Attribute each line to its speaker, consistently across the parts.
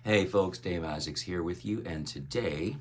Speaker 1: Hey folks, Dave Isaacs here with you, and today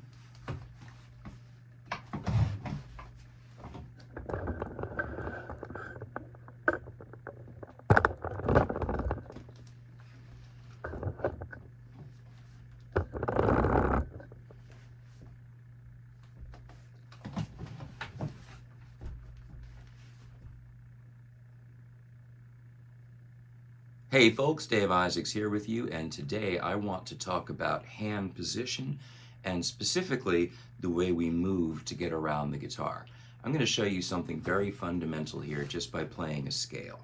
Speaker 1: Hey folks, Dave Isaacs here with you, and today I want to talk about hand position and specifically the way we move to get around the guitar. I'm going to show you something very fundamental here just by playing a scale.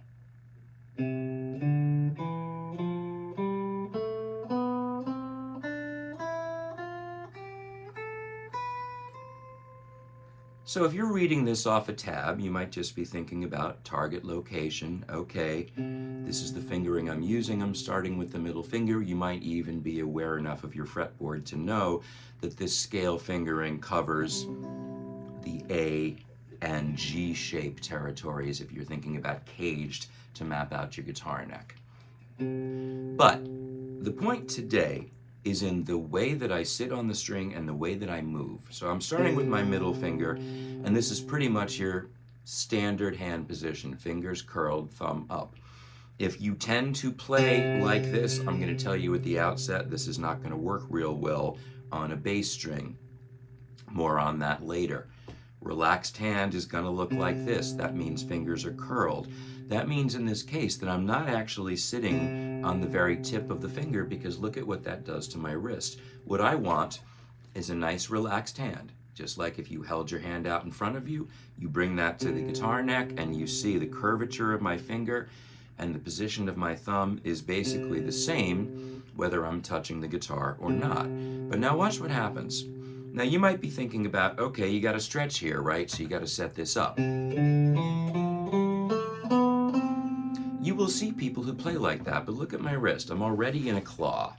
Speaker 1: So if you're reading this off a tab, you might just be thinking about target location. Okay, this is the fingering I'm using. I'm starting with the middle finger. You might even be aware enough of your fretboard to know that this scale fingering covers the A and G shape territories if you're thinking about caged to map out your guitar neck. But the point today is in the way that I sit on the string and the way that I move. So I'm starting with my middle finger, and this is pretty much your standard hand position, fingers curled, thumb up. If you tend to play like this, I'm going to tell you at the outset, this is not going to work real well on a bass string. More on that later. Relaxed hand is going to look like this. That means fingers are curled. That means in this case that I'm not actually sitting on the very tip of the finger, because look at what that does to my wrist. What I want is a nice relaxed hand. Just like if you held your hand out in front of you, you bring that to the guitar neck and you see the curvature of my finger, and the position of my thumb is basically the same whether I'm touching the guitar or not. But now watch what happens. Now you might be thinking about, okay, you got to stretch here, right? So you got to set this up. You will see people who play like that, but look at my wrist. I'm already in a claw.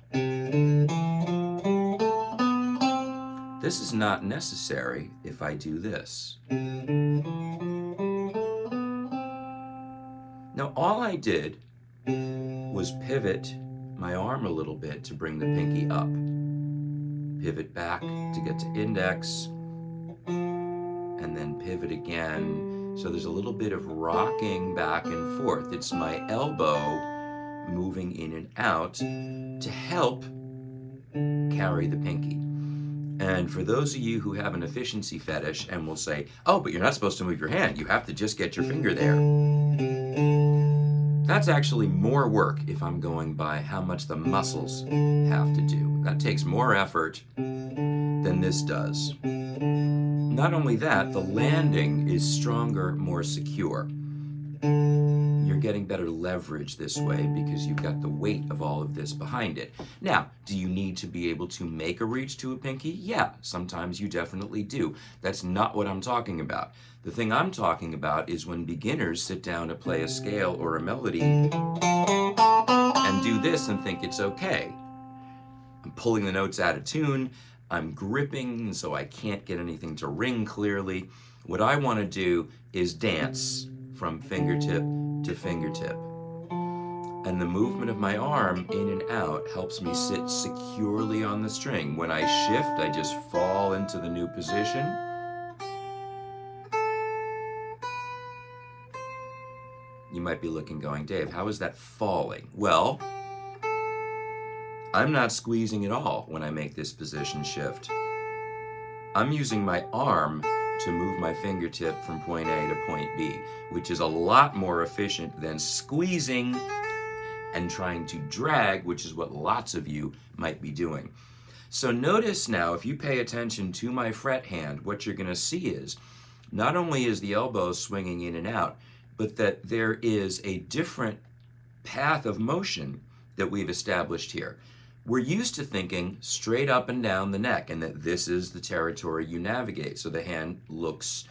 Speaker 1: This is not necessary if I do this. Now all I did was pivot my arm a little bit to bring the pinky up. Pivot back to get to index, and then pivot again. So there's a little bit of rocking back and forth. It's my elbow moving in and out to help carry the pinky. And for those of you who have an efficiency fetish and will say, oh, but you're not supposed to move your hand, you have to just get your finger there. That's actually more work if I'm going by how much the muscles have to do. That takes more effort than this does. Not only that, the landing is stronger, more secure. You're getting better leverage this way because you've got the weight of all of this behind it. Now, do you need to be able to make a reach to a pinky? Yeah, sometimes you definitely do. That's not what I'm talking about. The thing I'm talking about is when beginners sit down to play a scale or a melody and do this and think it's okay. I'm pulling the notes out of tune, I'm gripping so I can't get anything to ring clearly. What I want to do is dance from fingertip to fingertip. And the movement of my arm in and out helps me sit securely on the string. When I shift, I just fall into the new position. You might be looking going, Dave, how is that falling? Well, I'm not squeezing at all when I make this position shift. I'm using my arm to move my fingertip from point A to point B, which is a lot more efficient than squeezing and trying to drag, which is what lots of you might be doing. So notice now, if you pay attention to my fret hand, what you're going to see is not only is the elbow swinging in and out, but that there is a different path of motion that we've established here. We're used to thinking straight up and down the neck, and that this is the territory you navigate. So the hand looks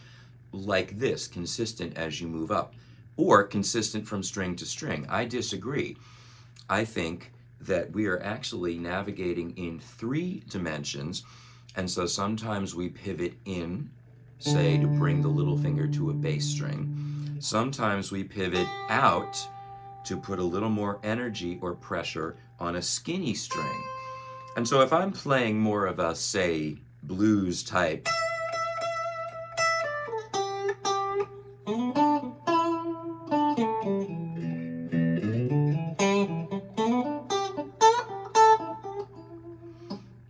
Speaker 1: like this, consistent as you move up, or consistent from string to string. I disagree. I think that we are actually navigating in 3 dimensions, and so sometimes we pivot in, say, to bring the little finger to a bass string. Sometimes we pivot out to put a little more energy or pressure on a skinny string. And so if I'm playing more of a, say, blues type,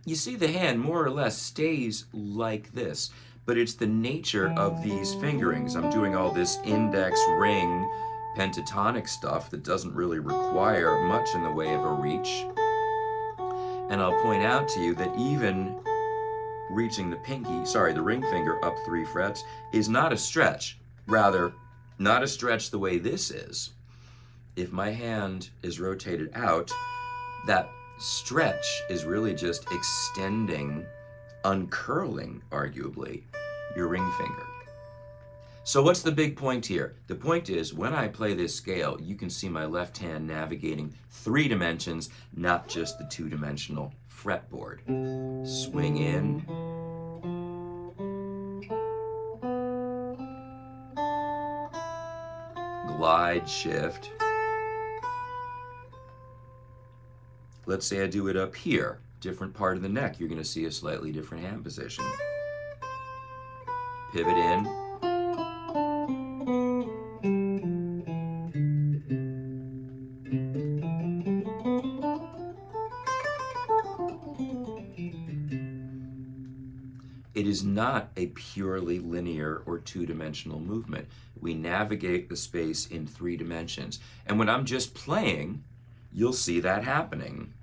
Speaker 1: you see the hand more or less stays like this, but it's the nature of these fingerings. I'm doing all this index ring pentatonic stuff that doesn't really require much in the way of a reach. And I'll point out to you that even reaching the ring finger up 3 frets is not a stretch. Rather, not a stretch the way this is. If my hand is rotated out, that stretch is really just extending, uncurling, arguably, your ring finger. So what's the big point here? The point is, when I play this scale, you can see my left hand navigating 3 dimensions, not just the 2-dimensional fretboard. Swing in. Glide shift. Let's say I do it up here, different part of the neck. You're going to see a slightly different hand position. Pivot in. It is not a purely linear or 2-dimensional movement. We navigate the space in 3 dimensions. And when I'm just playing, you'll see that happening.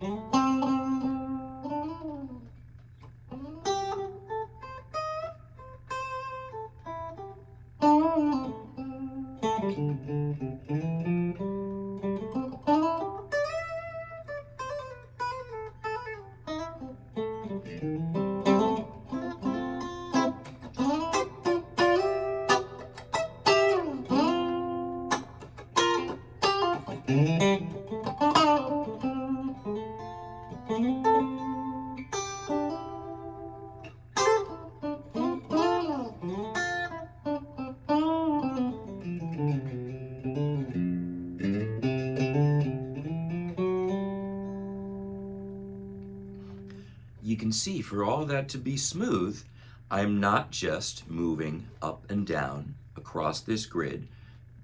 Speaker 1: You can see, for all that to be smooth, I'm not just moving up and down across this grid,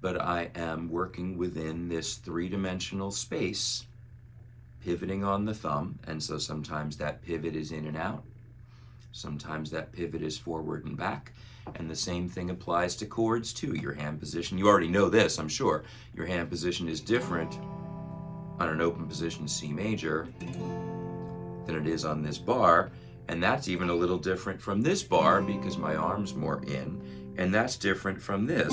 Speaker 1: but I am working within this 3-dimensional space, pivoting on the thumb, and so sometimes that pivot is in and out, sometimes that pivot is forward and back, and the same thing applies to chords too. Your hand position, you already know this, I'm sure, your hand position is different on an open position C major than it is on this bar, and that's even a little different from this bar because my arm's more in, and that's different from this.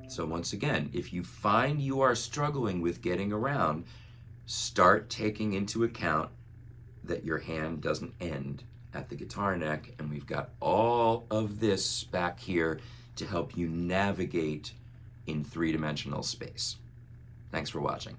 Speaker 1: So once again, if you find you are struggling with getting around, start taking into account that your hand doesn't end at the guitar neck, and we've got all of this back here to help you navigate in 3-dimensional space. Thanks for watching.